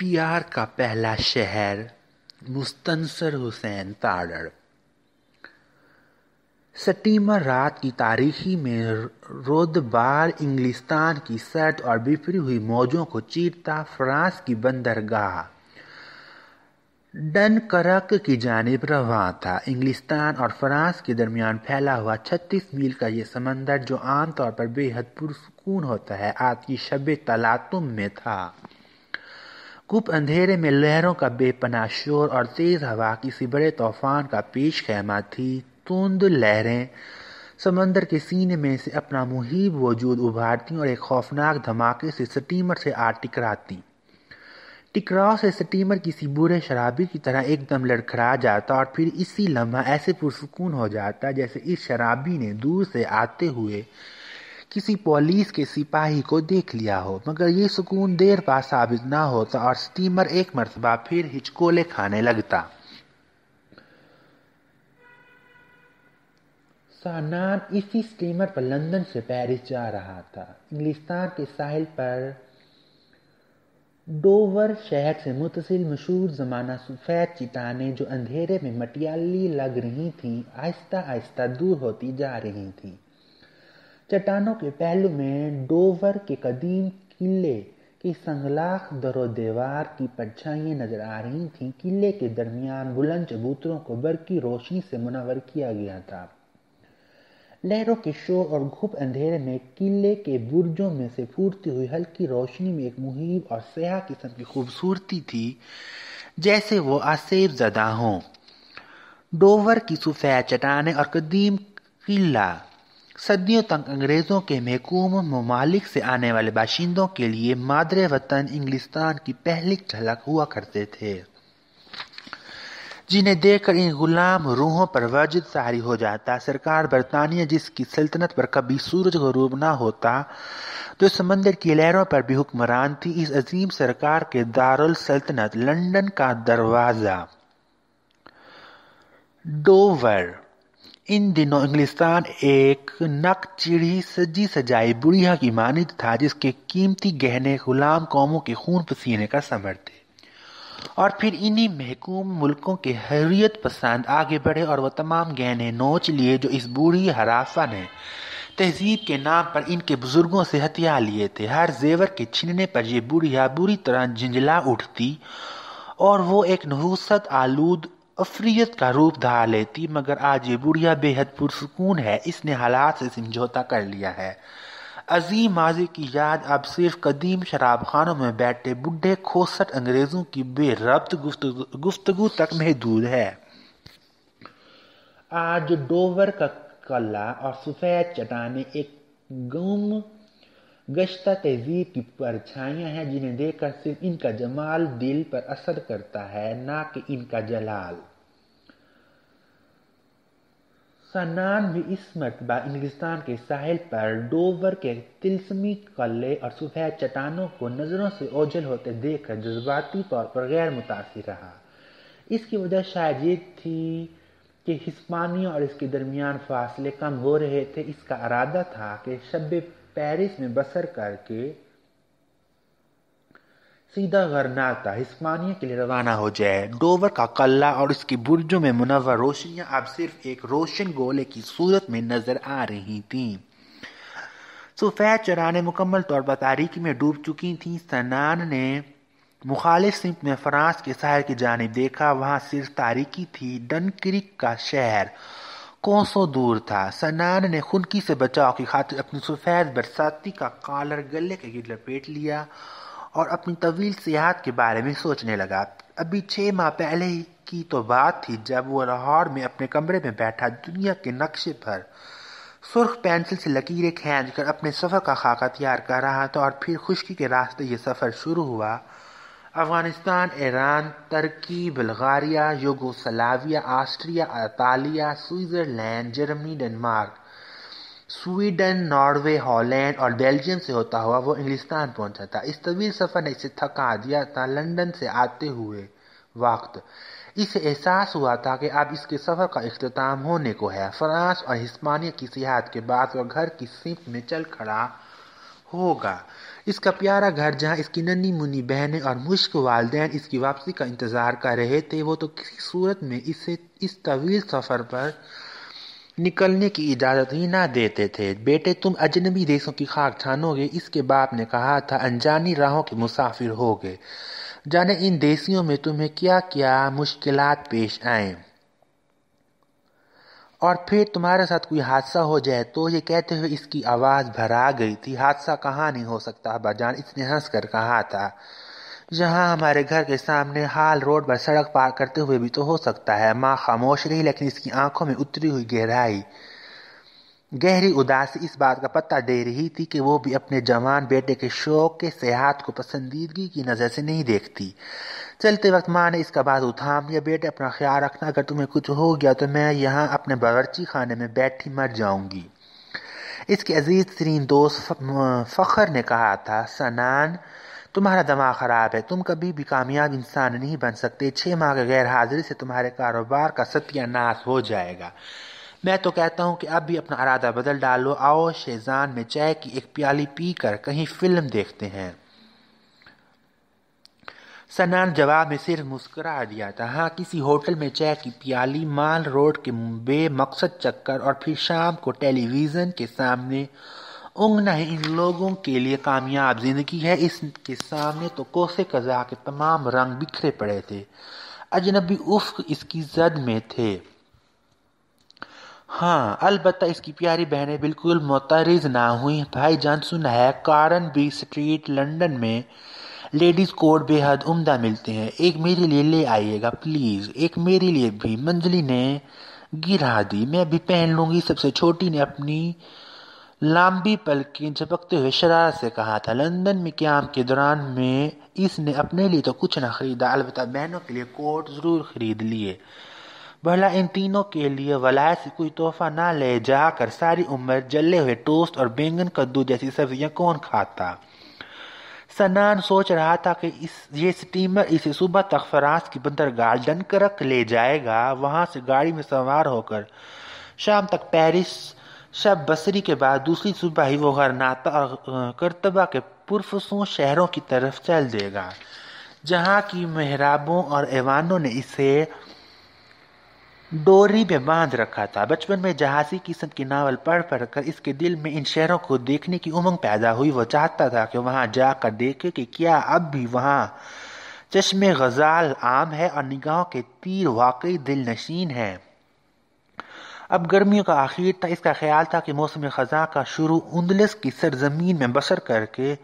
پیار کا پہلا شہر مستنصر حسین تارڑ۔ سٹیمر رات کی تاریکی میں رودبار انگلستان کی سرد اور بپھری ہوئی موجوں کو چیرتا فرانس کی بندرگاہ ڈنکرک کی جانب رواں تھا۔ انگلستان اور فرانس کے درمیان پھیلا ہوا 36 میل کا یہ سمندر، جو عام طور پر بے حد پرسکون ہوتا ہے، آج کی شب تلاطم میں تھا۔ گپ اندھیرے میں لہروں کا بے پناہ شور اور تیز ہوا کسی بڑے طوفان کا پیش خیمہ تھی۔ تند لہریں سمندر کے سینے میں سے اپنا مہیب وجود ابھارتی اور ایک خوفناک دھماکے سے سٹیمر سے آ ٹکراتی۔ ٹکراؤ سے سٹیمر کسی بوڑھے شرابی کی طرح ایک دم لڑکھڑا جاتا اور پھر اسی لمحہ ایسے پرسکون ہو جاتا جیسے اس شرابی نے دور سے آتے ہوئے کسی پولیس کے سپاہی کو دیکھ لیا ہو۔ مگر یہ سکون دیر پا ثابت نہ ہوتا اور سٹیمر ایک مرتبہ پھر ہچکولے کھانے لگتا۔ سانان اسی سٹیمر پر لندن سے پیرس جا رہا تھا۔ انگلستان کے ساحل پر ڈوور شہر سے متصل مشہور زمانہ سفید چٹانیں جو اندھیرے میں مٹیالی لگ رہی تھیں، آہستہ آہستہ دور ہوتی جا رہی تھیں۔ چٹانوں کے پہلو میں ڈوور کے قدیم قلعے کی سنگلاخ در و دیوار کی پرچھائیاں نظر آ رہی تھیں۔ قلعے کے درمیان بلند چبوتروں کو برقی روشنی سے منور کیا گیا تھا۔ لہروں کے شور اور گھپ اندھیرے میں قلعے کے برجوں میں سے پھوٹتی ہوئی ہلکی روشنی میں ایک مہیب اور سیاہ قسم کی خوبصورتی تھی، جیسے وہ آسیب زدہ ہوں۔ ڈوور کی سفید چٹانیں اور قدیم قلعہ صدیوں تک انگریزوں کے محکوم ممالک سے آنے والے باشندوں کے لیے مادر وطن انگلستان کی پہلی جھلک ہوا کرتے تھے، جنہیں دیکھ کر ان غلام روحوں پر وجد طاری ہو جاتا۔ سرکار برطانیہ، جس کی سلطنت پر کبھی سورج غروب نہ ہوتا، جو سمندر کی لہروں پر بھی حکمران تھی، اس عظیم سرکار کے دارالسلطنت لندن کا دروازہ ڈوور ان دنوں انگلستان ایک نک چڑھی سجی سجائی بڑھیا کی مانند تھا، جس کے قیمتی گہنے غلام قوموں کے خون پسینے کا ثمر تھے۔ اور پھر انہی محکوم ملکوں کے حریت پسند آگے بڑھے اور وہ تمام گہنے نوچ لیے جو اس بوڑھی ہراساں نے تہذیب کے نام پر ان کے بزرگوں سے ہتھیا لیے تھے۔ ہر زیور کے چھننے پر یہ بڑھیا بری طرح جھنجھلا اٹھتی اور وہ ایک نحوست آلود عفریت کا روپ دھار لیتی، مگر آج یہ بڑھیا بے حد پرسکون ہے۔ اس نے حالات سے سمجھوتا کر لیا ہے۔ عظیم ماضی کی یاد اب صرف قدیم شراب خانوں میں بیٹھے بوڑھے کھوسٹ انگریزوں کی بے ربط گفتگو تک محدود ہے۔ آج ڈوور کا قلعہ اور سفید چٹانیں ایک گم گشتہ تہذیب کی پرچھائیاں ہیں، جنہیں دیکھ کر صرف ان کا جمال دل پر اثر کرتا ہے، نہ کہ ان کا جلال۔ سانان بھی اس مرتبہ انگلستان کے ساحل پر ڈوور کے طلسمی قلعے اور سفید چٹانوں کو نظروں سے اوجھل ہوتے دیکھ کر جذباتی طور پر غیر متاثر رہا۔ اس کی وجہ شاید یہ تھی کہ ہسپانیہ اور اس کے درمیان فاصلے کم ہو رہے تھے۔ اس کا ارادہ تھا کہ شب پیرس میں بسر کر کے سیدھا غرناطہ ہسپانیہ کے لیے روانہ ہو جائے۔ ڈوور کا قلعہ اور اس کے برجوں میں منور روشنیاں اب صرف ایک روشن گولے کی صورت میں نظر آ رہی تھیں۔ سفید چٹانیں مکمل طور پر تاریکی میں ڈوب چکی تھیں۔ سانان نے مخالف سمت میں فرانس کے ساحل کی جانب دیکھا، وہاں صرف تاریکی تھی۔ ڈنکرک کا شہر کوسوں دور تھا۔ سانان نے خنکی سے بچاؤ کی خاطر اپنی سفید برساتی کا کالر گلے کے گرد لپیٹ لیا اور اپنی طویل سیاحت کے بارے میں سوچنے لگا۔ ابھی 6 ماہ پہلے کی تو بات تھی جب وہ لاہور میں اپنے کمرے میں بیٹھا دنیا کے نقشے پر سرخ پینسل سے لکیریں کھینچ کر اپنے سفر کا خاکہ تیار کر رہا تھا، اور پھر خشکی کے راستے یہ سفر شروع ہوا۔ Afghanistan, Iran, Turkey, Bulgaria, Yugoslavia, Austria, اطالیہ، Switzerland, Germany, Denmark, Sweden, Norway, Holland اور بیلجیم سے ہوتا ہوا وہ انگلستان پہنچا تھا۔ اس طویل سفر نے اسے تھکا دیا تھا۔ لندن سے آتے ہوئے وقت اسے احساس ہوا تھا کہ اب اس کے سفر کا اختتام ہونے کو ہے۔ فرانس اور ہسپانیہ کی سیاحت کے بعد وہ گھر کی سمت میں چل کھڑا ہوگا۔ اس کا پیارا گھر جہاں اس کی ننھی منی بہنیں اور مشک والدین اس کی واپسی کا انتظار کر رہے تھے، وہ تو کسی صورت میں اسے اس طویل سفر پر نکلنے کی اجازت ہی نہ دیتے تھے۔ بیٹے، تم اجنبی دیسوں کی خاک چھانو گے، اس کے باپ نے کہا تھا، انجانی راہوں کے مسافر ہوگے، جانے ان دیسیوں میں تمہیں کیا کیا مشکلات پیش آئیں، اور پھر تمہارے ساتھ کوئی حادثہ ہو جائے تو۔ یہ کہتے ہوئے اس کی آواز بھرا گئی تھی۔ حادثہ کہاں نہیں ہو سکتا ابا جان، اس نے ہنس کر کہا تھا، یہاں ہمارے گھر کے سامنے حال روڈ پر سڑک پار کرتے ہوئے بھی تو ہو سکتا ہے۔ ماں خاموش رہی، لیکن اس کی آنکھوں میں اتری ہوئی گہری اداسی اس بات کا پتہ دے رہی تھی کہ وہ بھی اپنے جوان بیٹے کے شوق کے سیاحت کو پسندیدگی کی نظر سے نہیں دیکھتی۔ چلتے وقت ماں نے اس کا بازو تھام لیا۔ بیٹے، اپنا خیال رکھنا، اگر تمہیں کچھ ہو گیا تو میں یہاں اپنے باورچی خانے میں بیٹھی مر جاؤں گی۔ اس کے عزیز ترین دوست فخر نے کہا تھا، سنان، تمہارا دماغ خراب ہے، تم کبھی بھی کامیاب انسان نہیں بن سکتے۔ 6 ماہ کے غیر حاضری سے تمہارے کاروبار کا ستیہ ناش ہو جائے گا۔ میں تو کہتا ہوں کہ اب بھی اپنا ارادہ بدل ڈالو۔ آؤ شیزان میں چائے کی ایک پیالی پی کر کہیں فلم دیکھتے ہیں۔ سنان جواب میں صرف مسکرا دیا تھا۔ ہاں، کسی ہوٹل میں چائے کی پیالی، مال روڈ کے بے مقصد چکر، اور پھر شام کو ٹیلی ویژن کے سامنے اونگنا ہی ان لوگوں کے لیے کامیاب زندگی ہے۔ اس کے سامنے تو کوسے قزح کے تمام رنگ بکھرے پڑے تھے۔ اجنبی افق اس کی زد میں تھے۔ ہاں، البتہ اس کی پیاری بہنیں بالکل معترض نہ ہوئیں۔ بھائی جان، سنا ہے کارنبی اسٹریٹ لندن میں لیڈیز کوٹ بے حد عمدہ ملتے ہیں، ایک میرے لیے لے آئیے گا پلیز۔ ایک میرے لیے بھی، منجلی نے گرا دی۔ میں بھی پہن لوں گی، سب سے چھوٹی نے اپنی لامبی پلکیں جھپکتے ہوئے شرارت سے کہا تھا۔ لندن میں قیام کے دوران میں اس نے اپنے لیے تو کچھ نہ خریدا، البتہ بہنوں کے لیے کوٹ ضرور خرید لیے۔ بھلا ان تینوں کے لیے ولایت سے کوئی تحفہ نہ لے جا کر ساری عمر جلے ہوئے ٹوسٹ اور بینگن کدو جیسی سبزیاں کون کھاتا؟ سنان سوچ رہا تھا کہ یہ سٹیمر اسے صبح تک فرانس کی بندرگاہ ڈنکرک لے جائے گا، وہاں سے گاڑی میں سوار ہو کر شام تک پیرس، شب بصری کے بعد دوسری صبح ہی وہ غرناطہ اور قرطبہ کے پرفسون شہروں کی طرف چل دے گا، جہاں کی محرابوں اور ایوانوں نے اسے ڈوری میں باندھ رکھا تھا۔ بچپن میں جہازی قسم کی ناول پڑھ پڑھ کر اس کے دل میں ان شہروں کو دیکھنے کی امنگ پیدا ہوئی۔ وہ چاہتا تھا کہ وہاں جا کر دیکھے کہ کیا اب بھی وہاں چشم غزال عام ہے اور نگاہوں کے تیر واقعی دل نشین ہیں۔ اب گرمیوں کا آخر تھا۔ اس کا خیال تھا کہ موسم خزاں کا شروع اندلس کی سرزمین میں بسر کر کے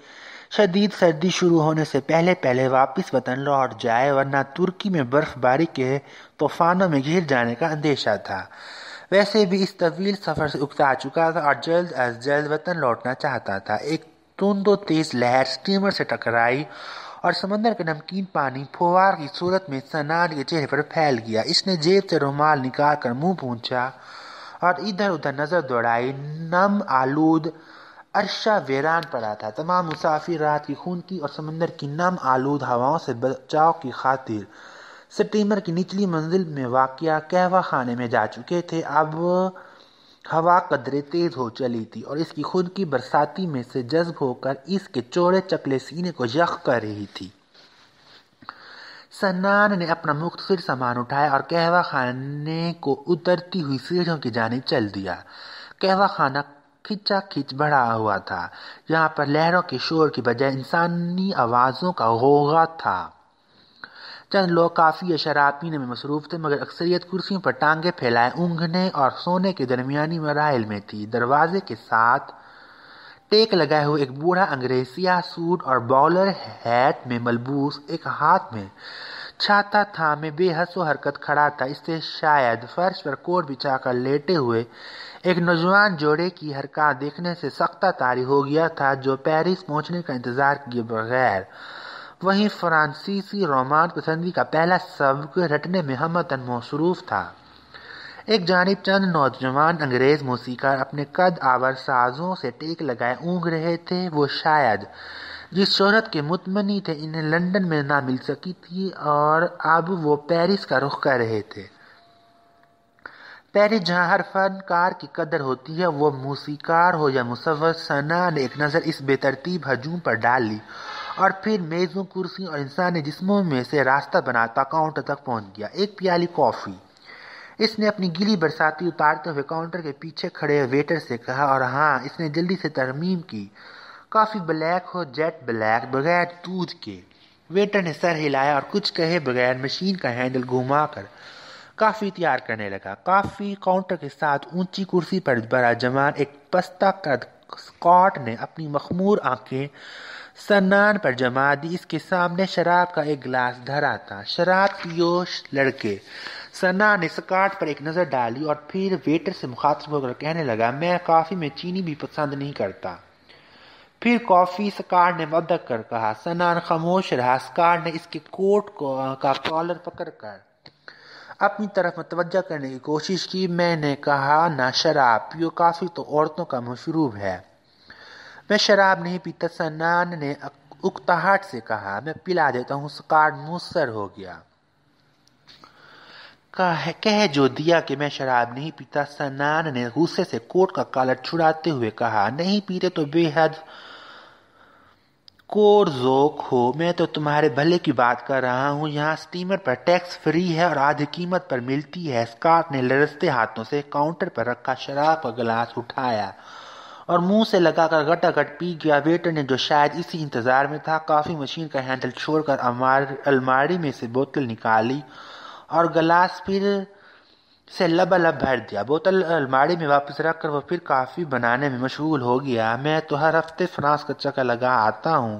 شدید سردی شروع ہونے سے پہلے پہلے واپس وطن لوٹ جائے، ورنہ ترکی میں برف باری کے طوفانوں میں گر جانے کا اندیشہ تھا۔ ویسے بھی اس طویل سفر سے اکتا چکا تھا اور جلد از جلد وطن لوٹنا چاہتا تھا۔ ایک تند و تیز لہر سٹیمر سے ٹکرائی اور سمندر کا نمکین پانی پھوار کی صورت میں سنان کے چہرے پر پھیل گیا۔ اس نے جیب سے رومال نکال کر منہ پونچھا اور ادھر ادھر نظر دوڑائی۔ نم آلود عرصہ ویران پڑا تھا۔ تمام مسافر رات کی خنکی اور سمندر کی نم آلود ہواؤں سے بچاؤ کی خاطر سٹیمر کی نچلی منزل میں واقع قہوہ خانے میں جا چکے تھے۔ اب ہوا قدرے تیز ہو چلی تھی اور اس کی خنکی برساتی میں سے جذب ہو کر اس کے چوڑے چکلے سینے کو یخ کر رہی تھی۔ سنان نے اپنا مختصر سامان اٹھایا اور قہوہ خانے کو اترتی ہوئی سیڑھیوں کی جانب چل دیا۔ قہوہ خانہ کھچا کھچ بڑھا ہوا تھا۔ یہاں پر لہروں کے شور کی بجائے انسانی آوازوں کا غوغا تھا۔ چند لوگ کافی یا شراب پینے میں مصروف تھے، مگر اکثریت کرسیوں پر ٹانگیں پھیلائے اونگنے اور سونے کے درمیانی مراحل میں تھی۔ دروازے کے ساتھ ٹیک لگائے ہوئے ایک بوڑھا انگریز سیاہ سوٹ اور باؤلر ہیٹ میں ملبوس، ایک ہاتھ میں چھاتا تھامے بے حس و حرکت کھڑا تھا۔ اس سے شاید فرش پر کوٹ بچھا کر لیٹے ہوئے ایک نوجوان جوڑے کی حرکات دیکھنے سے سختہ طاری ہو گیا تھا، جو پیرس پہنچنے کا انتظار کیے بغیر وہیں فرانسیسی رومان پسندی کا پہلا سبق رٹنے میں ہمتاً مصروف تھا۔ ایک جانب چند نوجوان انگریز موسیقار اپنے قد آور سازوں سے ٹیک لگائے اونگ رہے تھے۔ وہ شاید جس شہرت کے متمنی تھے انہیں لندن میں نہ مل سکی تھی اور اب وہ پیرس کا رخ کر رہے تھے۔ پیرس جہاں ہر فنکار کی قدر ہوتی ہے، وہ موسیقار ہو یا مصور، ثنا نے ایک نظر اس بے ترتیب ہجوم پر ڈال لی اور پھر میزوں، کرسیوں اور انسانی جسموں میں سے راستہ بناتا کاؤنٹر تک پہنچ گیا۔ ایک پیالی کافی، اس نے اپنی گیلی برساتی اتارتے ہوئے کاؤنٹر کے پیچھے کھڑے ویٹر سے کہا، اور ہاں، اس نے جلدی سے ترمیم کی، کافی بلیک ہو، جیٹ بلیک، بغیر دودھ کے۔ ویٹر نے سر ہلایا اور کچھ کہے بغیر مشین کا ہینڈل گھما کر کافی تیار کرنے لگا۔ کافی کاؤنٹر کے ساتھ اونچی کرسی پر براجمان ایک پستہ قد اسکاٹ نے اپنی مخمور آنکھیں سنان پر جما دی۔ اس کے سامنے شراب کا ایک گلاس دھرا تھا۔ شراب پیوش لڑکے۔ سنا نے اسکاٹ پر ایک نظر ڈالی اور پھر ویٹر سے مخاطب ہو کر کہنے لگا، میں کافی میں چینی بھی پسند نہیں کرتا۔ پھر کافی، اسکاٹ نے مدد کر کہا۔ سنان خاموش رہا۔ اسکاٹ نے اس کے کوٹ کا کالر پکڑ کر اپنی طرف متوجہ کرنے کی کوشش کی۔ میں نے کہا نا شراب پیو، کافی تو عورتوں کا مشروب ہے۔ میں شراب نہیں پیتا، سنان نے اکتاہٹ سے کہا۔ میں پلا دیتا ہوں۔ اسکاٹ مصر ہو گیا۔ کہہ جو دیا کہ میں شراب نہیں پیتا، سنان نے غصے سے کوٹ کا کالر چھڑاتے ہوئے کہا۔ نہیں پیتے تو بے حد کورذوق ہو، میں تو تمہارے بھلے کی بات کر رہا ہوں۔ یہاں سٹیمر پر ٹیکس فری ہے اور آدھی قیمت پر ملتی ہے۔ اسکاٹ نے لرزتے ہاتھوں سے کاؤنٹر پر رکھا شراب کا گلاس اٹھایا اور منہ سے لگا کر گٹا گٹ پی گیا۔ ویٹر نے، جو شاید اسی انتظار میں تھا، کافی مشین کا ہینڈل چھوڑ کر الماری میں سے بوتل نکالی اور گلاس پھر سے لبالب بھر دیا۔ بوتل الماری میں واپس رکھ کر وہ پھر کافی بنانے میں مشغول ہو گیا۔ میں تو ہر ہفتے فرانس کا چکر لگا آتا ہوں،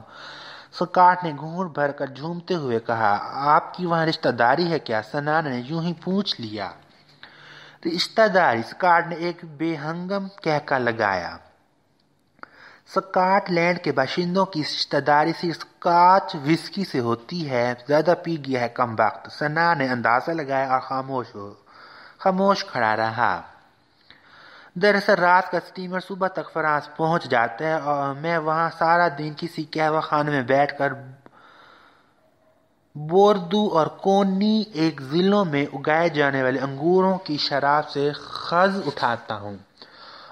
اسکاٹ نے گھونٹ بھر کر جھومتے ہوئے کہا۔ آپ کی وہاں رشتہ داری ہے کیا؟ سنان نے یوں ہی پوچھ لیا۔ رشتہ داری؟ اسکاٹ نے ایک بے ہنگم کہکا لگایا۔ اسکاٹ لینڈ کے باشندوں کی رشتہ داری صرف اسکاچ وسکی سے ہوتی ہے۔ زیادہ پی گیا ہے کم بخت۔ سنان نے اندازہ لگایا اور خاموش کھڑا رہا۔ دراصل رات کا سٹیمر صبح تک فرانس پہنچ جاتا ہے اور میں وہاں سارا دن کسی قہوہ خانے میں بیٹھ کر بوردو اور کونی، ایک ضلعوں میں اگائے جانے والے انگوروں کی شراب سے خز اٹھاتا ہوں،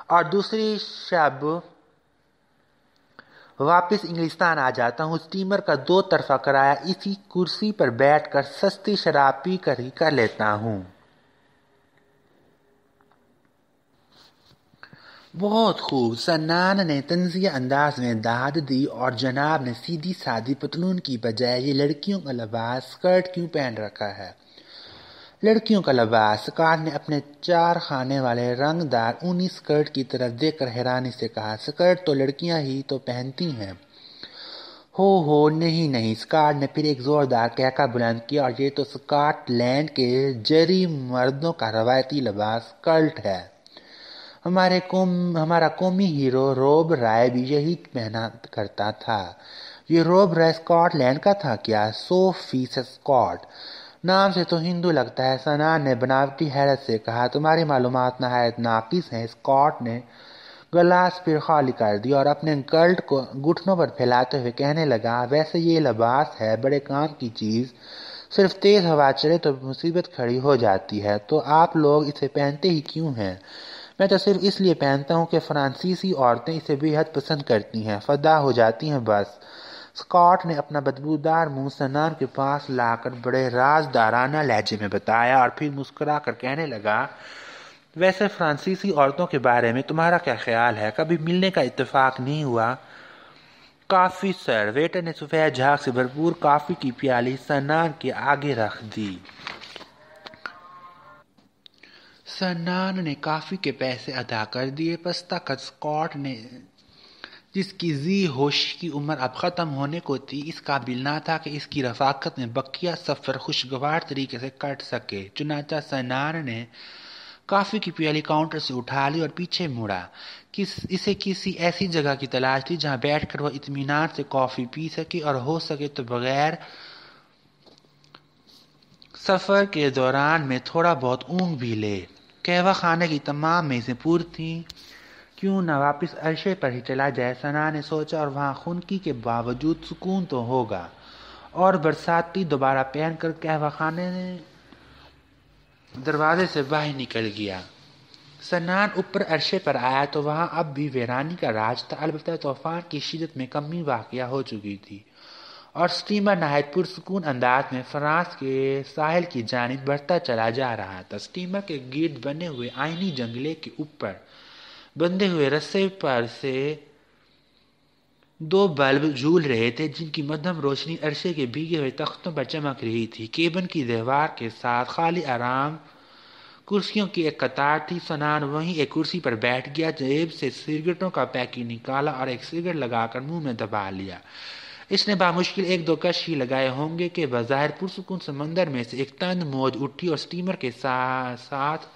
اور دوسری شب واپس انگلستان آ جاتا ہوں۔ سٹیمر کا 2 طرفہ کرایہ اسی کرسی پر بیٹھ کر سستی شراب پی کر ہی کر لیتا ہوں۔ بہت خوب، سنان نے طنزیہ انداز میں داد دی، اور جناب نے سیدھی سادی پتلون کی بجائے یہ لڑکیوں کا لباس اسکرٹ کیوں پہن رکھا ہے؟ لڑکیوں کا لباس؟ اسکاٹ نے اپنے 4 خانے والے رنگ دار اونی اسکرٹ کی طرف دیکھ کر حیرانی سے کہا۔ اسکرٹ تو لڑکیاں ہی تو پہنتی ہیں۔ ہو نہیں، اسکاٹ نے پھر ایک زوردار کہکا بلند کیا، اور یہ تو اسکاٹ لینڈ کے جری مردوں کا روایتی لباس اسکرٹ ہے۔ ہمارا قومی ہیرو روب رائے بھی یہی پہنا کرتا تھا۔ یہ روب رائے اسکاٹ لینڈ کا تھا کیا؟ 100% اسکاٹ۔ نام سے تو ہندو لگتا ہے، سنان نے بناوٹی حیرت سے کہا۔ تمہاری معلومات نہایت ناقص ہیں۔ اسکاٹ نے گلاس پھر خالی کر دیا اور اپنے گلٹ کو گھٹنوں پر پھیلاتے ہوئے کہنے لگا، ویسے یہ لباس ہے بڑے کام کی چیز، صرف تیز ہوا چلے تو مصیبت کھڑی ہو جاتی ہے۔ تو آپ لوگ اسے پہنتے ہی کیوں ہیں؟ میں تو صرف اس لیے پہنتا ہوں کہ فرانسیسی عورتیں اسے بے حد پسند کرتی ہیں، فدا ہو جاتی ہیں بس۔ اسکاٹ نے اپنا بدبودار منہ سنان کے پاس لا کر بڑے رازدارانہ لہجے میں بتایا اور پھر مسکرا کر کہنے لگا، ویسے فرانسیسی عورتوں کے بارے میں تمہارا کیا خیال ہے؟ کبھی ملنے کا اتفاق نہیں ہوا؟ کافی سر۔ ویٹر نے سفید جھاگ سے بھرپور کافی کی پیالی سنان کے آگے رکھ دی۔ سنان نے کافی کے پیسے ادا کر دیے۔ پستہ قد اسکاٹ نے، جس کی ذی ہوشی کی عمر اب ختم ہونے کو تھی، اس قابل نہ تھا کہ اس کی رفاقت میں بقیہ سفر خوشگوار طریقے سے کٹ سکے۔ چنانچہ سنان نے کافی کی پیالی کاؤنٹر سے اٹھا لی اور پیچھے مڑا۔ اسے کسی ایسی جگہ کی تلاش تھی جہاں بیٹھ کر وہ اطمینان سے کافی پی سکے اور ہو سکے تو بغیر سفر کے دوران میں تھوڑا بہت اونگ بھی لے۔ قہوہ خانے کی تمام میزیں پُر تھیں، کیوں نہ واپس عرشے پر ہی چلا جائے، سنا نے سوچا، اور وہاں خنکی کے باوجود سکون تو ہوگا۔ اور برساتی دوبارہ پہن کر قہوہ خانے دروازے سے باہر نکل گیا۔ سنان اوپر عرشے پر آیا تو وہاں اب بھی ویرانی کا راج تھا، البتہ طوفان کی شدت میں کمی واقع ہو چکی تھی اور سٹیمر نہایت پرسکون انداز میں فرانس کے ساحل کی جانب بڑھتا چلا جا رہا تھا۔ سٹیمر کے گرد بنے ہوئے آئینی جنگلے کے اوپر بندھے ہوئے رسے پر سے دو بلب جھول رہے تھے جن کی مدھم روشنی عرشے کے بھیگے ہوئے تختوں پر چمک رہی تھی۔ کیبن کی دیوار کے ساتھ خالی آرام کرسیوں کی ایک قطار تھی۔ سنان وہیں ایک کرسی پر بیٹھ گیا، جیب سے سگریٹوں کا پیکٹ نکالا اور ایک سگریٹ لگا کر منہ میں دبا لیا۔ اس نے بامشکل ایک دو کش ہی لگائے ہوں گے کہ بظاہر پرسکون سمندر میں سے ایک تند موج اٹھی اور سٹیمر کے ساتھ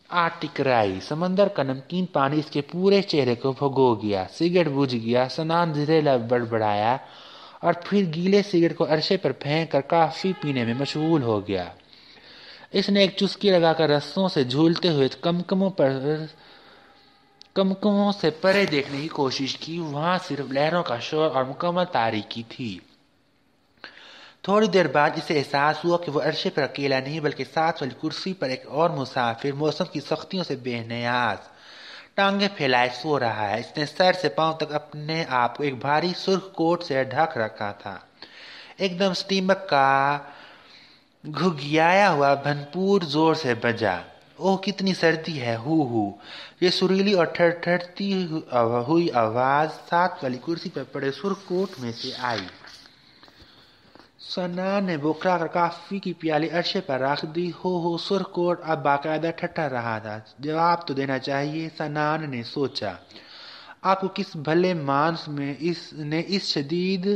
آ ٹکرائی۔ سمندر کا نمکین پانی اس کے پورے چہرے کو بھگو گیا۔ سگریٹ بجھ گیا۔ سنان زیر لب بڑبڑایا اور پھر گیلے سگریٹ کو عرشے پر پھینک کر کافی پینے میں مشغول ہو گیا۔ اس نے ایک چسکی لگا کر رسوں سے جھولتے ہوئے کمکموں سے پرے دیکھنے کی کوشش کی۔ وہاں صرف لہروں کا شور اور مکمل تاریکی تھی۔ تھوڑی دیر بعد اسے احساس ہوا کہ وہ عرشے پر اکیلا نہیں بلکہ ساتھ والی کرسی پر ایک اور مسافر موسم کی سختیوں سے بے نیاز ٹانگیں پھیلائے سو رہا ہے۔ اس نے سر سے پاؤں تک اپنے آپ کو ایک بھاری سرخ کوٹ سے ڈھک رکھا تھا۔ ایک دم سٹیمر کا گھگھیایا ہوا بھنپور زور سے بجا۔ اوہ کتنی سردی ہے، ہو۔ یہ سریلی اور تھرتھراتی ہوئی آواز ساتھ والی کرسی پر پڑے سرخ کوٹ میں سے آئی۔ سنان نے بوکھلا کر کافی کی پیالی عرشے پر رکھ دی۔ ہو سرخ کوٹ اب باقاعدہ ٹھٹھر رہا تھا۔ جواب تو دینا چاہیے، سنان نے سوچا۔ آپ کو کس بھلے مانس میں نے اس شدید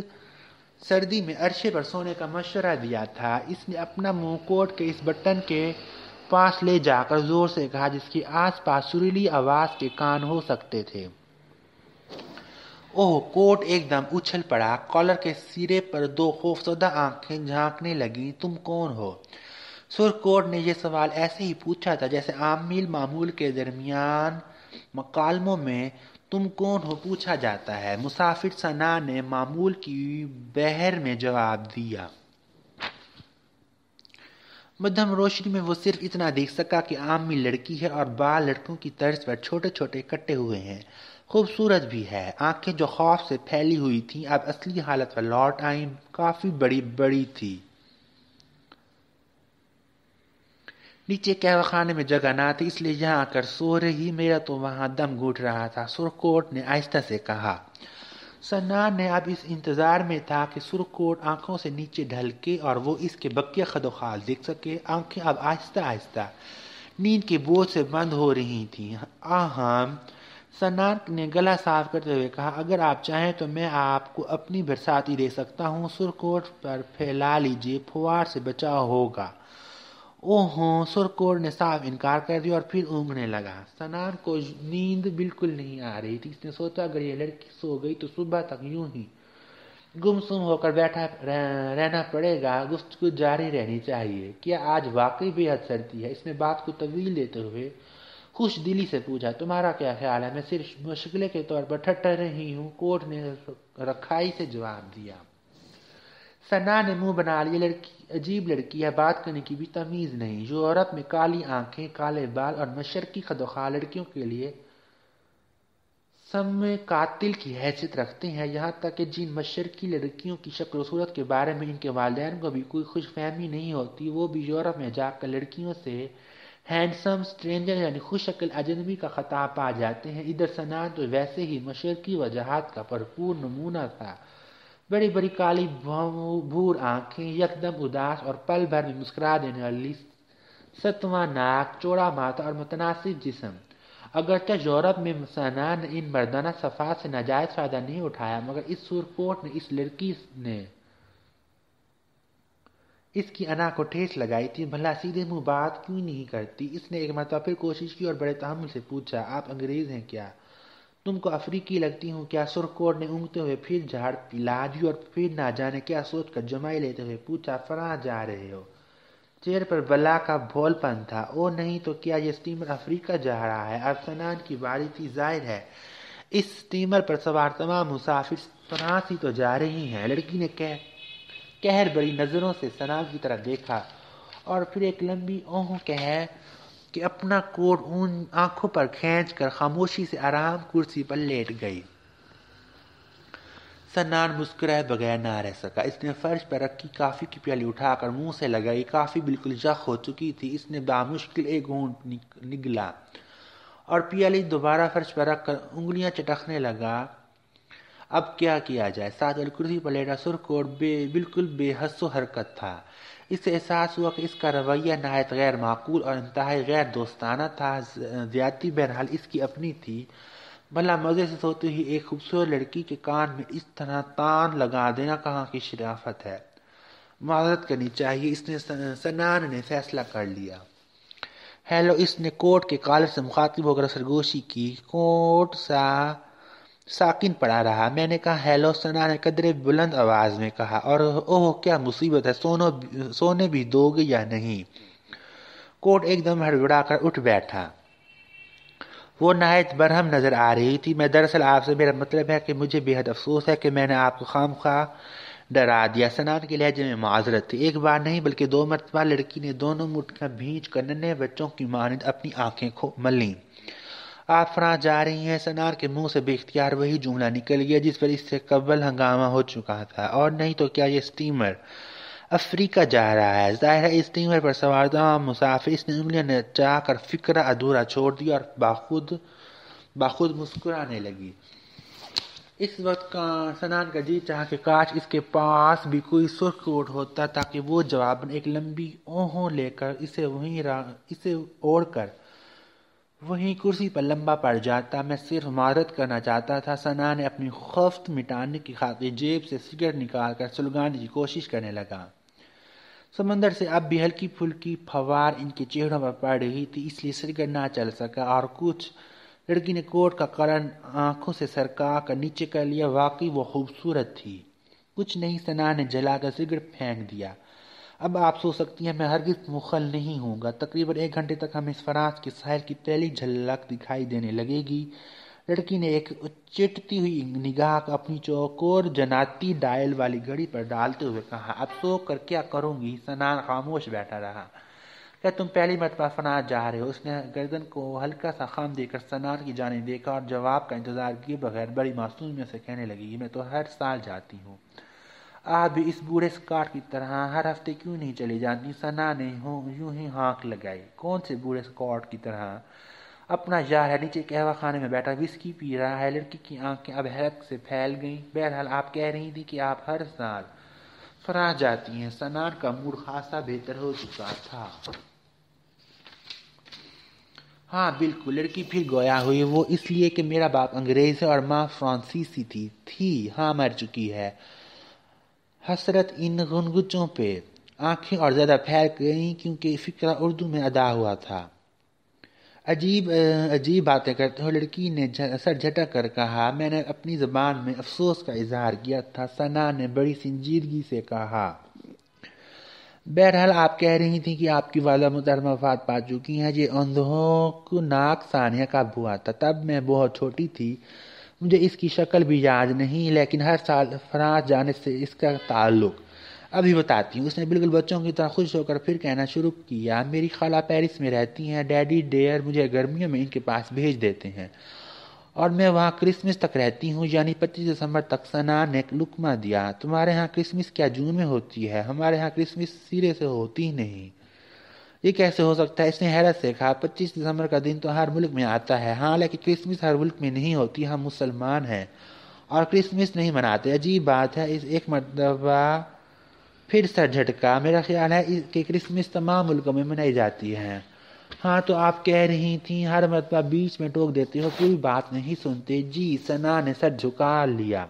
سردی میں عرشے پر سونے کا مشورہ دیا تھا؟ اس نے اپنا منہ کوٹ کے اس بٹن کے پاس لے جا کر زور سے کہا جس کے آس پاس سریلی آواز کے کان ہو سکتے تھے۔ اوہ! کوٹ ایک دم اچھل پڑا۔ کالر کے سرے پر دو خوفزدہ آنکھیں جھانکنے لگیں۔ تم کون ہو؟ سرخ کوٹ نے یہ سوال ایسے ہی پوچھا تھا جیسے عام میل معمول کے درمیان مکالموں میں تم کون ہو پوچھا جاتا ہے۔ مسافر سنان نے معمول کی بحر میں جواب دیا۔ مدھم روشنی میں وہ صرف اتنا دیکھ سکا کہ عام میل لڑکی ہے اور بال لڑکوں کی طرز پر چھوٹے چھوٹے کٹے ہوئے ہیں۔ خوبصورت بھی ہے۔ آنکھیں جو خوف سے پھیلی ہوئی تھیں اب اصلی حالت پر لوٹ آئیں۔ کافی بڑی بڑی تھی۔ نیچے قہوہ خانے میں جگہ نہ تھی اس لیے یہاں آ کر سو رہی۔ میرا تو وہاں دم گھٹ رہا تھا، سرخ کوٹ نے آہستہ سے کہا۔ سنان نے اب اس انتظار میں تھا کہ سرخ کوٹ آنکھوں سے نیچے ڈھلکے اور وہ اس کے بقیہ خد و خال دیکھ سکے۔ آنکھیں اب آہستہ آہستہ نیند کے بوجھ سے بند ہو رہی تھیں۔ آہم! سنان نے گلا صاف کرتے ہوئے کہا، اگر آپ چاہیں تو میں آپ کو اپنی برساتی دے سکتا ہوں۔ سرخ کوٹ پر پھیلا لیجیے، پھوار سے بچاؤ ہوگا۔ اوہ! سرخ کوٹ نے صاف انکار کر دیا اور پھر اونگنے لگا۔ سنان کو نیند بالکل نہیں آ رہی تھی۔ اس نے سوچا اگر یہ لڑکی سو گئی تو صبح تک یوں ہی گم سم ہو کر بیٹھا رہنا پڑے گا۔ گفتگو جاری رہنی چاہیے۔ کیا آج واقعی بے حد سردی ہے؟ اس نے بات کو طویل دیتے ہوئے خوش دلی سے پوچھا۔ تمہارا کیا خیال ہے؟ میں صرف مشغلے کے طور پر ٹھٹھر رہی ہوں، کوٹ نے رکھائی سے جواب دیا۔ سنان نے منہ بنا لیا۔ لڑکی عجیب لڑکی ہے، بات کرنے کی بھی تمیز نہیں۔ یورپ میں کالی آنکھیں، کالے بال اور مشرقی خد و خال لڑکیوں کے لیے سم قاتل کی حیثیت رکھتے ہیں، یہاں تک کہ جن مشرقی لڑکیوں کی شکل و صورت کے بارے میں ان کے والدین کو بھی کوئی خوش فہمی نہیں ہوتی، وہ بھی یورپ میں جا کر لڑکیوں سے ہینڈسم اسٹرینجر یعنی خوش شکل اجنبی کا خطاب پا جاتے ہیں۔ ادھر سنان تو ویسے ہی مشرقی وجاہت کا بھرپور نمونہ تھا۔ بڑی بڑی کالی بھور آنکھیں، یکدم اداس اور پل بھر میں مسکرا دینے والی ستواں ناک، چوڑا ماتھا اور متناسب جسم۔ اگرچہ یورپ میں سنان نے ان مردانہ صفات سے ناجائز فائدہ نہیں اٹھایا، مگر اس سرخ کوٹ نے اس لڑکی نے اس کی انا کو ٹھیس لگائی تھی۔ بھلا سیدھے منہ بات کیوں نہیں کرتی؟ اس نے ایک مرتبہ پھر کوشش کی اور بڑے تحمل سے پوچھا، آپ انگریز ہیں کیا؟ تم کو افریقی لگتی ہوں کیا؟ سرخ کوٹ نے اونگتے ہوئے پھر جھاڑ پلا دی اور پھر نہ جانے کیا سوچ کر جمائی لیتے ہوئے پوچھا، فرانس جا رہے ہو؟ چہرے پر بلا کا بھول پن تھا۔ او نہیں تو کیا یہ سٹیمر افریقہ جا رہا ہے؟ اب سنان کی باری تھی۔ ظاہر ہے اس سٹیمر پر سوار تمام مسافر فرانس ہی تو جا رہی ہیں۔ لڑکی نے قہر بری نظروں سے سنان کی طرف دیکھا اور پھر ایک لمبی اوہ کہ اپنا کوٹ ان آنکھوں پر کھینچ کر خاموشی سے آرام کرسی پر لیٹ گئی۔ سنان مسکرائے بغیر نہ رہ سکا۔ اس نے فرش پر رکھی کافی کی پیالی اٹھا کر منہ سے لگائی۔ کافی بالکل یخ ہو چکی تھی۔ اس نے بامشکل ایک گھونٹ نگلا اور پیالی دوبارہ فرش پر رکھ کر انگلیاں چٹکنے لگا۔ اب کیا کیا جائے؟ ساتھ والی کرسی پر لیٹا سرخ کوٹ بالکل بے حس و حرکت تھا۔ اس سے احساس ہوا کہ اس کا رویہ نہایت غیر معقول اور انتہائی غیر دوستانہ تھا۔ زیادتی بہرحال اس کی اپنی تھی۔ بھلا مزے سے سوتی ہوئی ایک خوبصورت لڑکی کے کان میں اس طرح تان لگا دینا کہاں کی شرافت ہے؟ معذرت کرنی چاہیے، اس نے سنان نے فیصلہ کر لیا۔ ہیلو، اس نے کوٹ کے کالر سے مخاطب ہو کر سرگوشی کی۔ کوٹ ساکن پڑا رہا۔ میں نے کہا ہیلو، سنا نے قدرے بلند آواز میں کہا، اور اوہ کیا مصیبت ہے، سونے بھی دو گے یا نہیں؟ کوٹ ایک دم ہڑبڑا کر اٹھ بیٹھا۔ وہ نہایت برہم نظر آ رہی تھی۔ میں دراصل آپ سے، میرا مطلب ہے کہ مجھے بے حد افسوس ہے کہ میں نے آپ کو خواہ ڈرا دیا۔ سنان کے لہجے میں معذرت تھی۔ ایک بار نہیں بلکہ 2 مرتبہ لڑکی نے دونوں مٹھیاں بھینچ کر ننھے بچوں کی مانند اپنی آنکھیں ملیں۔ آپ فرانس جا رہی ہیں؟ سنان کے منہ سے بے اختیار وہی جملہ نکل گیا جس پر اس سے قبل ہنگامہ ہو چکا تھا۔ اور نہیں تو کیا، یہ اسٹیمر افریقہ جا رہا ہے۔ ظاہر ہے اس اسٹیمر پر سوار تمام مسافر۔ اس نے انگلیاں نچا کر فقرہ ادھورا چھوڑ دیا اور باخود مسکرانے لگی۔ اس وقت سنان کا جی چاہا کہ کاش اس کے پاس بھی کوئی سرخ کوٹ ہوتا تاکہ وہ جواباً ایک لمبی اوہو لے کر اسے اوڑھ کر وہیں کرسی پر لمبا پڑ جاتا۔ میں صرف معذرت کرنا چاہتا تھا۔ سنان نے اپنی خفت مٹانے کی خاطر جیب سے سگریٹ نکال کر سلگانے کی کوشش کرنے لگا۔ سمندر سے اب بھی ہلکی پھلکی پھوار ان کے چہروں پر پڑ رہی تھی، اس لیے سگریٹ نہ چل سکا اور کچھ۔ لڑکی نے کوٹ کا کلر آنکھوں سے سرکا کر نیچے کر لیا۔ واقعی وہ خوبصورت تھی۔ کچھ نہیں، سنان نے جلا کر سگریٹ پھینک دیا۔ اب آپ سو سکتی ہیں، میں ہرگز مخل نہیں ہوں گا۔ تقریباً 1 گھنٹے تک ہمیں فرانس کے ساحل کی پہلی جھلک دکھائی دینے لگے گی۔ لڑکی نے ایک چٹتی ہوئی نگاہ اپنی چوکور جناتی ڈائل والی گھڑی پر ڈالتے ہوئے کہا، اب سو کر کیا کروں گی؟ سنان خاموش بیٹھا رہا۔ کیا تم پہلی مرتبہ فرانس جا رہے ہو؟ اس نے گردن کو ہلکا سا خم دے کر سنان کی جانب دیکھا اور جواب کا انتظار کیے بغیر بڑی معصومیت سے کہنے لگی، میں تو ہر سال جاتی ہوں۔ آپ بھی اس بوڑھے اسکاٹ کی طرح ہر ہفتے کیوں نہیں چلی جاتی؟ سنا نے یوں ہی ہانک لگائی۔ کون سے بوڑھے اسکاٹ کی طرح؟ اپنا یار ہے، نیچے قہوہ خانے میں بیٹھا وسکی پی رہا ہے۔ لڑکی کی آنکھیں اب حیرت سے پھیل گئیں۔ بہرحال آپ کہہ رہی تھی کہ آپ ہر سال فرانس جاتی ہیں۔ سنان کا موڈ خاصا بہتر ہو چکا تھا۔ ہاں بالکل، لڑکی پھر گویا ہوئی۔ وہ اس لیے کہ میرا باپ انگریز ہے اور ماں فرانسیسی تھی۔ ہاں، مر چکی ہے۔ حسرت ان گنگچوں پہ۔ آنکھیں اور زیادہ پھیل گئیں کیونکہ فقرہ اردو میں ادا ہوا تھا۔ عجیب باتیں کرتے ہو، لڑکی نے سر جھٹک کر کہا۔ میں نے اپنی زبان میں افسوس کا اظہار کیا تھا، سنا نے بڑی سنجیدگی سے کہا۔ بہرحال آپ کہہ رہی تھیں کہ آپ کی والدہ محترمہ وفات پا چکی ہیں۔ یہ اندھوکناک سانحہ کب ہوا تھا؟ تب میں بہت چھوٹی تھی، مجھے اس کی شکل بھی یاد نہیں، لیکن ہر سال فرانس جانے سے اس کا تعلق۔ ابھی بتاتی ہوں۔ اس نے بالکل بچوں کی طرح خوش ہو کر پھر کہنا شروع کیا، میری خالہ پیرس میں رہتی ہیں، ڈیڈی ڈیئر مجھے گرمیوں میں ان کے پاس بھیج دیتے ہیں اور میں وہاں کرسمس تک رہتی ہوں، یعنی 25 دسمبر تک۔ سنا نے ایک لقمہ دیا۔ تمہارے ہاں کرسمس کیا جون میں ہوتی ہے؟ ہمارے ہاں کرسمس سرے سے ہوتی ہی نہیں۔ یہ کیسے ہو سکتا ہے؟ اس نے حیرت سے کہا۔ 25 دسمبر کا دن تو ہر ملک میں آتا ہے۔ ہاں، لیکن کرسمس ہر ملک میں نہیں ہوتی۔ ہم مسلمان ہیں اور کرسمس نہیں مناتے۔ عجیب بات ہے۔ ایک مرتبہ پھر سر جھٹکا۔ میرا خیال ہے کہ کرسمس تمام ملکوں میں منائی جاتی ہے۔ ہاں تو آپ کہہ رہی تھیں، ہر مرتبہ بیچ میں ٹوک دیتے ہو، کوئی بات نہیں سنتے۔ جی، سنا نے سر جھکا لیا۔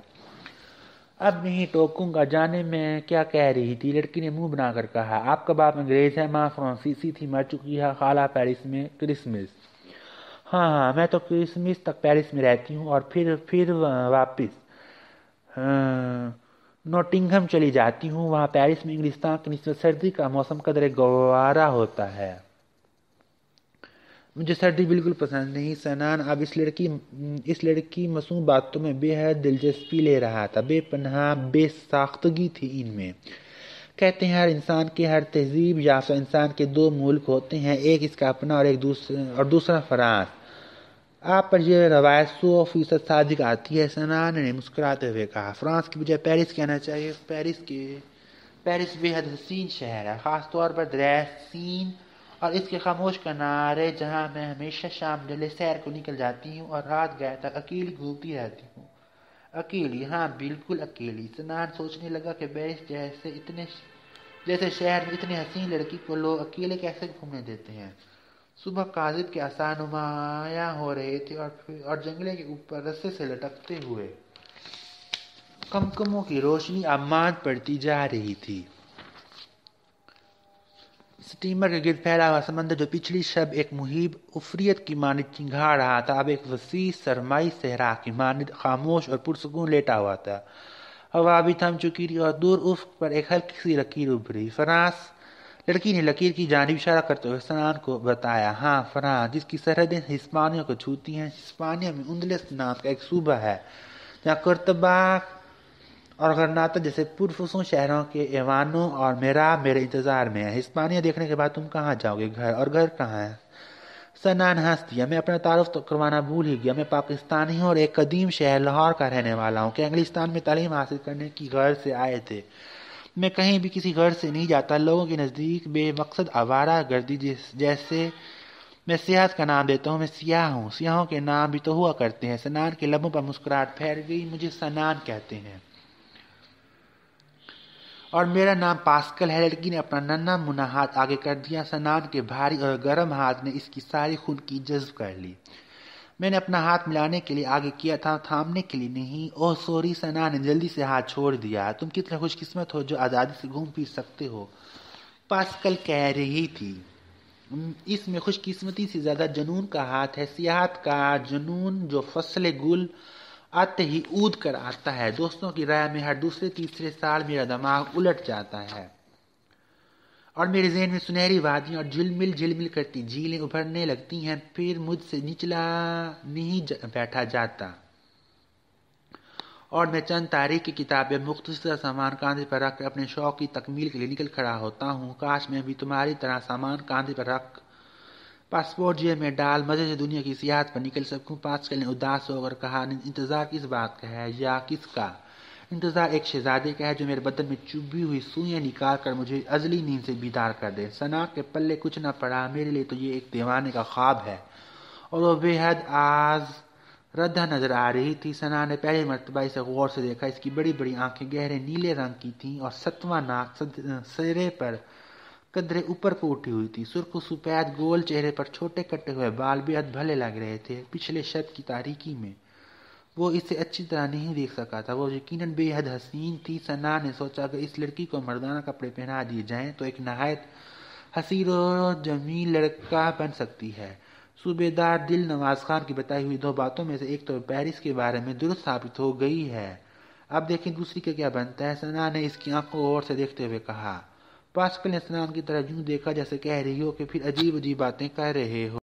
اب نہیں ٹوکوں گا، جانے میں کیا کہہ رہی تھی؟ لڑکی نے منہ بنا کر کہا، آپ کا باپ انگریز ہے، ماں فرانسیسی تھی، مر چکی ہے، خالہ پیرس میں کرسمس۔ ہاں، میں تو کرسمس تک پیرس میں رہتی ہوں اور پھر واپس نوٹنگہم چلی جاتی ہوں۔ وہاں پیرس میں انگلستان کی نسبت سردی کا موسم قدرے گوارا ہوتا ہے۔ مجھے سردی بالکل پسند نہیں۔ سنان اب اس لڑکی معصوم باتوں میں بے حد دلچسپی لے رہا تھا۔ بے پناہ بے ساختگی تھی ان میں۔ کہتے ہیں ہر انسان کے ہر تہذیب یافتہ انسان کے دو ملک ہوتے ہیں، ایک اس کا اپنا اور دوسرا فرانس۔ آپ پر یہ روایت 100% صادق آتی ہے، سنان نے مسکراتے ہوئے کہا۔ فرانس کی بجائے پیرس کہنا چاہیے۔ پیرس بے حد حسین شہر ہے، خاص طور پر دریائے سین اور اس کے خاموش کنارے، جہاں میں ہمیشہ شام ڈلے سیر کو نکل جاتی ہوں اور رات گئے تک اکیلی گھومتی رہتی ہوں۔ اکیلی، ہاں بالکل اکیلی۔ سنان سوچنے لگا کہ پیرس جیسے شہر میں اتنی حسین لڑکی کو لوگ اکیلے کیسے گھومنے دیتے ہیں۔ صبح کاذب کے آثار نمایاں ہو رہے تھے اور جنگلے کے اوپر رسے سے لٹکتے ہوئے قمقموں کی روشنی اب ماند پڑتی جا رہی تھی۔ سٹیمر کے گرد پھیلا ہوا سمندر، جو پچھلی شب ایک مہیب عفریت کی مانند چنگھاڑ رہا تھا، اب ایک وسیع سرمائی صحرا کی مانند خاموش اور پرسکون لیٹا ہوا تھا۔ ہوا بھی تھم چکی تھی اور دور افق پر ایک ہلکی سی لکیر ابھری۔ فرانس، لڑکی نے لکیر کی جانب اشارہ کرتے ہوئے سنان کو بتایا۔ ہاں، فرانس، جس کی سرحدیں ہسپانیہ کو چھوتی ہیں۔ ہسپانیہ میں اندلس نام کا ایک صوبہ ہے، جہاں کورتبا اور غرناطہ جیسے پرفسون شہروں کے ایوانوں اور محراب میرے انتظار میں ہیں۔ ہسپانیہ دیکھنے کے بعد تم کہاں جاؤ گے؟ گھر، اور گھر کہاں ہے؟ سنان ہنس دیا۔ میں اپنا تعارف تو کروانا بھول ہی گیا۔ میں پاکستانی ہوں اور ایک قدیم شہر لاہور کا رہنے والا ہوں کہ انگلستان میں تعلیم حاصل کرنے کی غرض سے آئے تھے۔ میں کہیں بھی کسی غرض سے نہیں جاتا۔ لوگوں کے نزدیک بے مقصد آوارہ گردی جیسے میں سیاحت کا نام دیتا ہوں۔ میں سیاح ہوں۔ سیاحوں کے نام بھی تو ہوا کرتے ہیں۔ سنان کے لبوں پر مسکراہٹ پھیل گئی۔ مجھے سنان کہتے ہیں اور میرا نام پاسکل ہے۔ لڑکی نے اپنا ننھا منا ہاتھ آگے کر دیا۔ سنان کے بھاری اور گرم ہاتھ نے اس کی ساری خنکی جذب کر لی۔ میں نے اپنا ہاتھ ملانے کے لیے آگے کیا تھا، تھامنے کے لیے نہیں۔ اوہ سوری، سنان نے جلدی سے ہاتھ چھوڑ دیا۔ تم کتنے خوش قسمت ہو جو آزادی سے گھوم پھر سکتے ہو، پاسکل کہہ رہی تھی۔ اس میں خوش قسمتی سے زیادہ جنون کا ہاتھ ہے، سیاحت کا جنون جو فصل گل آتے ہی اود کر آتا ہے۔ دوستوں کی رائے میں ہر دوسرے تیسرے سال میرا دماغ الٹ جاتا ہے اور میرے ذہن میں سنہری وادیاں اور جھلمل کرتی جھیلیں ابھرنے لگتی ہیں۔ پھر مجھ سے نچلا نہیں بیٹھا جاتا اور میں چند تاریخ کی کتابیں مختصر سامان کاندھے پر رکھ کر اپنے شوق کی تکمیل کے لیے نکل کھڑا ہوتا ہوں۔ کاش میں بھی تمہاری طرح سامان کاندھے پر رکھ، پاسپورٹ جیب میں ڈال، مزے سے دنیا کی سیاحت پر نکل سکوں۔ پاسکل نے اداس ہو کر کہا۔ انتظار کس بات کا ہے، یا کس کا؟ انتظار ایک شہزادے کا ہے جو میرے بدن میں چبھی ہوئی سوئیاں نکال کر مجھے ازلی نیند سے بیدار کر دے۔ سنا کے پلے کچھ نہ پڑا۔ میرے لیے تو یہ ایک دیوانے کا خواب ہے اور وہ بے حد آزردہ نظر آ رہی تھی۔ سنا نے پہلی مرتبہ اسے غور سے دیکھا۔ اس کی بڑی بڑی آنکھیں گہرے نیلے رنگ کی تھیں اور ستواں ناک سرے پر قدرے اوپر کو اٹھی ہوئی تھی۔ سرخ و سفید گول چہرے پر چھوٹے کٹے ہوئے بال بے حد بھلے لگ رہے تھے۔ پچھلے شب کی تاریکی میں وہ اسے اچھی طرح نہیں دیکھ سکا تھا۔ وہ یقیناً بے حد حسین تھی۔ سنا نے سوچا اگر اس لڑکی کو مردانہ کپڑے پہنا دیے جائیں تو ایک نہایت حسین و جمیل لڑکا بن سکتی ہے۔ صوبیدار دل نواز خان کی بتائی ہوئی دو باتوں میں سے ایک تو پیرس کے بارے میں درست ثابت ہو گئی ہے، اب دیکھیں دوسری کا کیا بنتا ہے۔ سنا نے اس کی آنکھوں کو غور سے دیکھتے ہوئے کہا۔ پاسکل نے سنان کی طرف یوں دیکھا جیسے کہہ رہی ہو کہ پھر عجیب عجیب باتیں کر رہے ہو۔